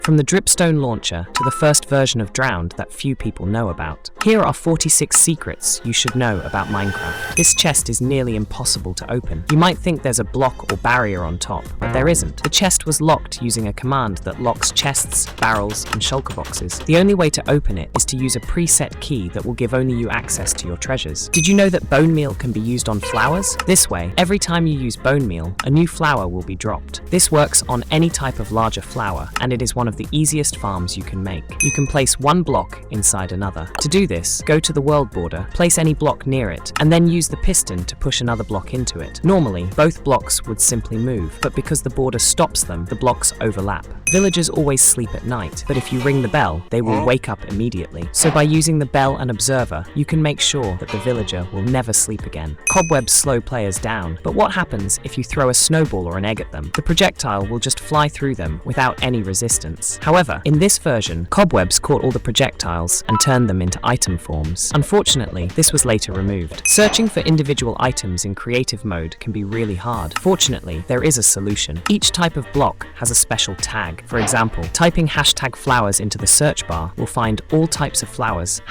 From the dripstone launcher to the first version of Drowned that few people know about. Here are 46 secrets you should know about Minecraft. This chest is nearly impossible to open. You might think there's a block or barrier on top, but there isn't. The chest was locked using a command that locks chests, barrels, and shulker boxes. The only way to open it is to use a preset key that will give only you access to your treasures. Did you know that bone meal can be used on flowers? This way, every time you use bone meal, a new flower will be dropped. This works on any type of larger flower, and it is one of the easiest farms you can make. You can place one block inside another. To do this, go to the world border, place any block near it, and then use the piston to push another block into it. Normally, both blocks would simply move, but because the border stops them, the blocks overlap. Villagers always sleep at night, but if you ring the bell, they will wake up immediately. So by using the bell and observer, you can make sure that the villager will never sleep again. Cobwebs slow players down, but what happens if you throw a snowball or an egg at them? The projectile will just fly through them without any resistance. However, in this version, cobwebs caught all the projectiles and turned them into item forms. Unfortunately, this was later removed. Searching for individual items in creative mode can be really hard. Fortunately, there is a solution. Each type of block has a special tag. For example, typing #flowers into the search bar will find all types of flowers,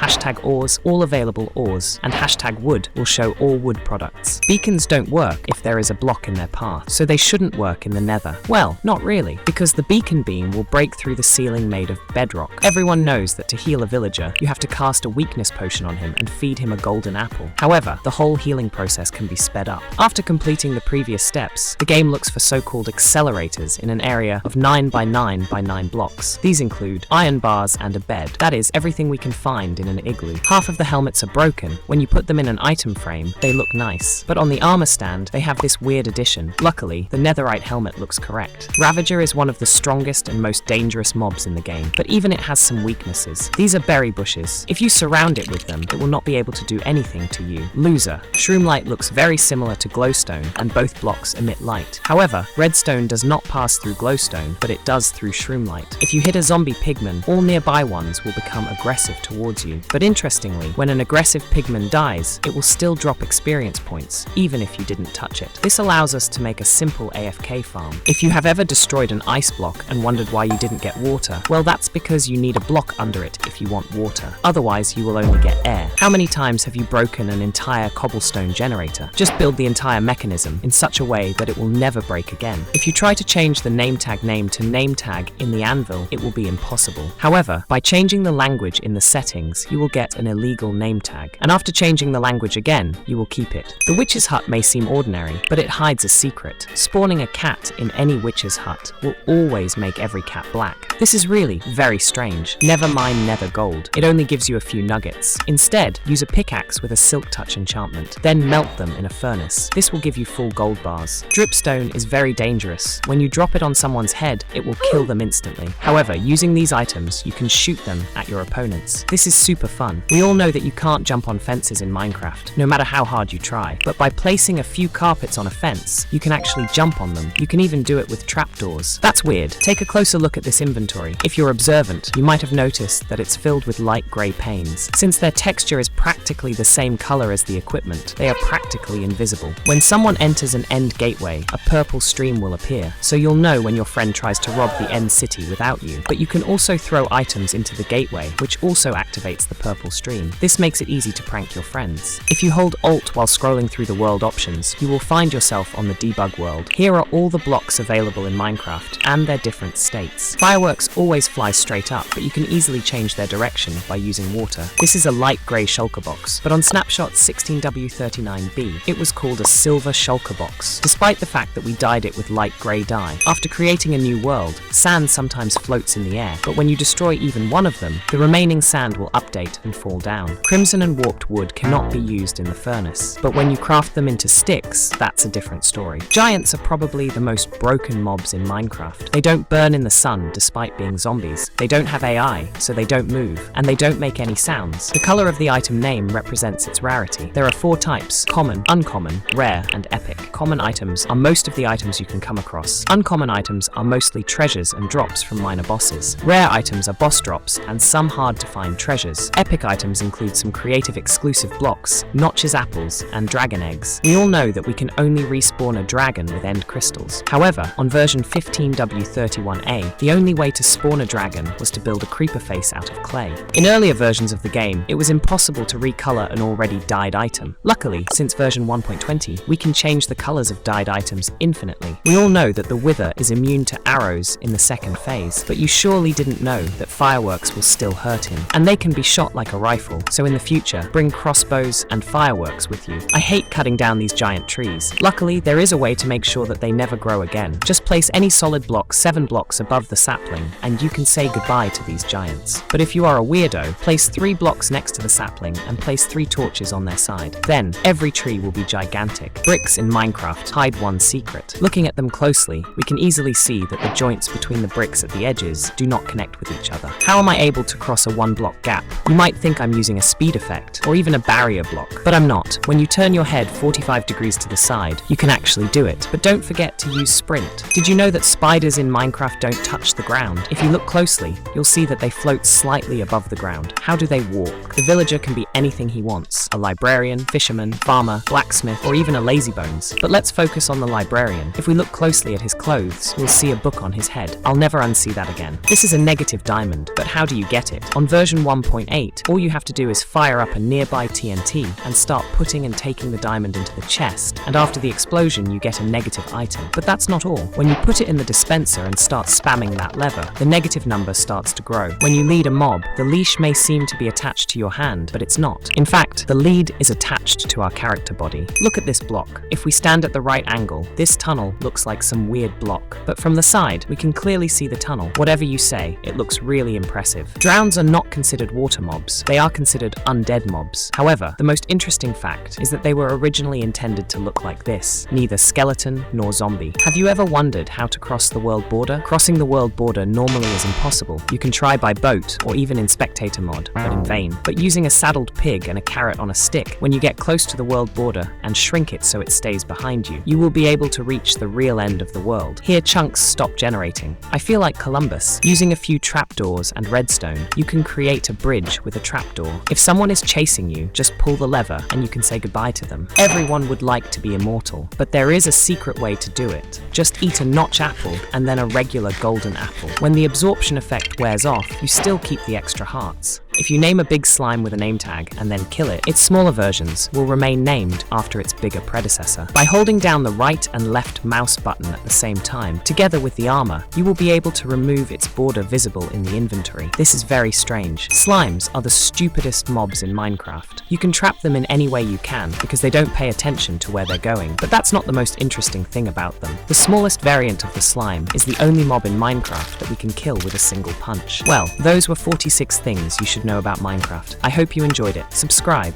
#ores, all available ores, and #wood will show all wood products. Beacons don't work if there is a block in their path, so they shouldn't work in the nether. Well, not really, because the beacon beam will break through the ceiling made of bedrock. Everyone knows that to heal a villager, you have to cast a weakness potion on him and feed him a golden apple. However, the whole healing process can be sped up. After completing the previous steps, the game looks for so-called accelerators in an area of 9 by 9 by 9 blocks. These include iron bars and a bed. That is, everything we can find in an igloo. Half of the helmets are broken. When you put them in an item frame, they look nice. But on the armor stand, they have this weird addition. Luckily, the netherite helmet looks correct. Ravager is one of the strongest and most dangerous mobs in the game, but even it has some weaknesses. These are berry bushes. If you surround it with them, it will not be able to do anything to you. Loser. Shroomlight looks very similar to glowstone, and both blocks emit light. However, redstone does not pass through glowstone, but it does through shroomlight. If you hit a zombie pigman, all nearby ones will become aggressive towards you. But interestingly, when an aggressive pigman dies, it will still drop experience points, even if you didn't touch it. This allows us to make a simple AFK farm. If you have ever destroyed an ice block and wondered why you didn't get water, well, that's because you need a block under it if you want water. Otherwise, you will only get air. How many times have you broken an entire cobblestone generator? Just build the entire mechanism in such a way that it will never break again. If you try to change the name tag name to name tag in the anvil, it will be impossible. However, by changing the language in the settings, you will get an illegal name tag. And after changing the language again, you will keep it. The witch's hut may seem ordinary, but it hides a secret. Spawning a cat in any witch's hut will always make every cat black. This is really very strange. Never mine nether gold. It only gives you a few nuggets. Instead, use a pickaxe with a silk touch enchantment. Then melt them in a furnace. This will give you full gold bars. Dripstone is very dangerous. When you drop it on someone's head, it will kill them instantly. However, using these items, you can shoot them at your opponents. This is super fun. We all know that you can't jump on fences in Minecraft, no matter how hard you try. But by placing a few carpets on a fence, you can actually jump on them. You can even do it with trapdoors. That's weird. Take a closer look at this inventory. If you're observant, you might have noticed that it's filled with light grey panes. Since their texture is practically the same color as the equipment, they are practically invisible. When someone enters an end gateway, a purple stream will appear, so you'll know when your friend tries to rob the end city without you. But you can also throw items into the gateway, which also activates the purple stream. This makes it easy to prank your friends. If you hold Alt while scrolling through the world options, you will find yourself on the debug world. Here are all the blocks available in Minecraft and their different states. Fireworks always fly straight up, but you can easily change their direction by using water. This is a light grey shulker box, but on snapshot 16W39B, it was called a silver shulker box, despite the fact that we dyed it with light grey dye. After creating a new world, sand sometimes floats in the air, but when you destroy even one of them, the remaining sand will update and fall down. Crimson and warped wood cannot be used in the furnace, but when you craft them into sticks, that's a different story. Giants are probably the most broken mobs in Minecraft. They don't burn in the sun despite being zombies. They don't have AI, so they don't move, and they don't make any sounds. The color of the item name represents its rarity. There are 4 types: common, uncommon, rare, and epic. Common items are most of the items you can come across. Uncommon items are mostly treasures and drops from minor bosses. Rare items are boss drops and some hard to find treasures. Epic items include some creative exclusive blocks, notches apples, and dragon eggs. We all know that we can only respawn a dragon with end crystals. However, on version 15W31A, the only only way to spawn a dragon was to build a creeper face out of clay. In earlier versions of the game, it was impossible to recolor an already dyed item. Luckily, since version 1.20, we can change the colors of dyed items infinitely. We all know that the Wither is immune to arrows in the second phase, but you surely didn't know that fireworks will still hurt him. And they can be shot like a rifle, so in the future, bring crossbows and fireworks with you. I hate cutting down these giant trees. Luckily, there is a way to make sure that they never grow again. Just place any solid block 7 blocks above the sapling, and you can say goodbye to these giants. But if you are a weirdo, place 3 blocks next to the sapling and place 3 torches on their side. Then, every tree will be gigantic. Bricks in Minecraft hide one secret. Looking at them closely, we can easily see that the joints between the bricks at the edges do not connect with each other. How am I able to cross a 1-block gap? You might think I'm using a speed effect, or even a barrier block, but I'm not. When you turn your head 45 degrees to the side, you can actually do it. But don't forget to use sprint. Did you know that spiders in Minecraft don't touch the ground? If you look closely, you'll see that they float slightly above the ground. How do they walk? The villager can be anything he wants. A librarian, fisherman, farmer, blacksmith, or even a lazybones. But let's focus on the librarian. If we look closely at his clothes, we'll see a book on his head. I'll never unsee that again. This is a negative diamond, but how do you get it? On version 1.8, all you have to do is fire up a nearby TNT and start putting and taking the diamond into the chest, and after the explosion you get a negative item. But that's not all. When you put it in the dispenser and start spamming that lever, the negative number starts to grow. When you lead a mob, the leash may seem to be attached to your hand, but it's not. In fact, the lead is attached to our character body. Look at this block. If we stand at the right angle, this tunnel looks like some weird block. But from the side, we can clearly see the tunnel. Whatever you say, it looks really impressive. Drowns are not considered water mobs. They are considered undead mobs. However, the most interesting fact is that they were originally intended to look like this, neither skeleton nor zombie. Have you ever wondered how to cross the world border? Crossing the world border normally is impossible. You can try by boat or even in spectator mod, but in vain. But using a saddled pig and a carrot on a stick, when you get close to the world border and shrink it so it stays behind you, you will be able to reach the real end of the world. Here chunks stop generating. I feel like Columbus. Using a few trapdoors and redstone, you can create a bridge with a trapdoor. If someone is chasing you, just pull the lever and you can say goodbye to them. Everyone would like to be immortal, but there is a secret way to do it. Just eat a notch apple and then a regular golden apple. When the absorption effect wears off, you still keep the extra hearts. If you name a big slime with a name tag and then kill it, its smaller versions will remain named after its bigger predecessor. By holding down the right and left mouse button at the same time, together with the armor, you will be able to remove its border visible in the inventory. This is very strange. Slimes are the stupidest mobs in Minecraft. You can trap them in any way you can because they don't pay attention to where they're going, but that's not the most interesting thing about them. The smallest variant of the slime is the only mob in Minecraft that we can kill with a single punch. Well, those were 46 things you should know about Minecraft. I hope you enjoyed it. Subscribe.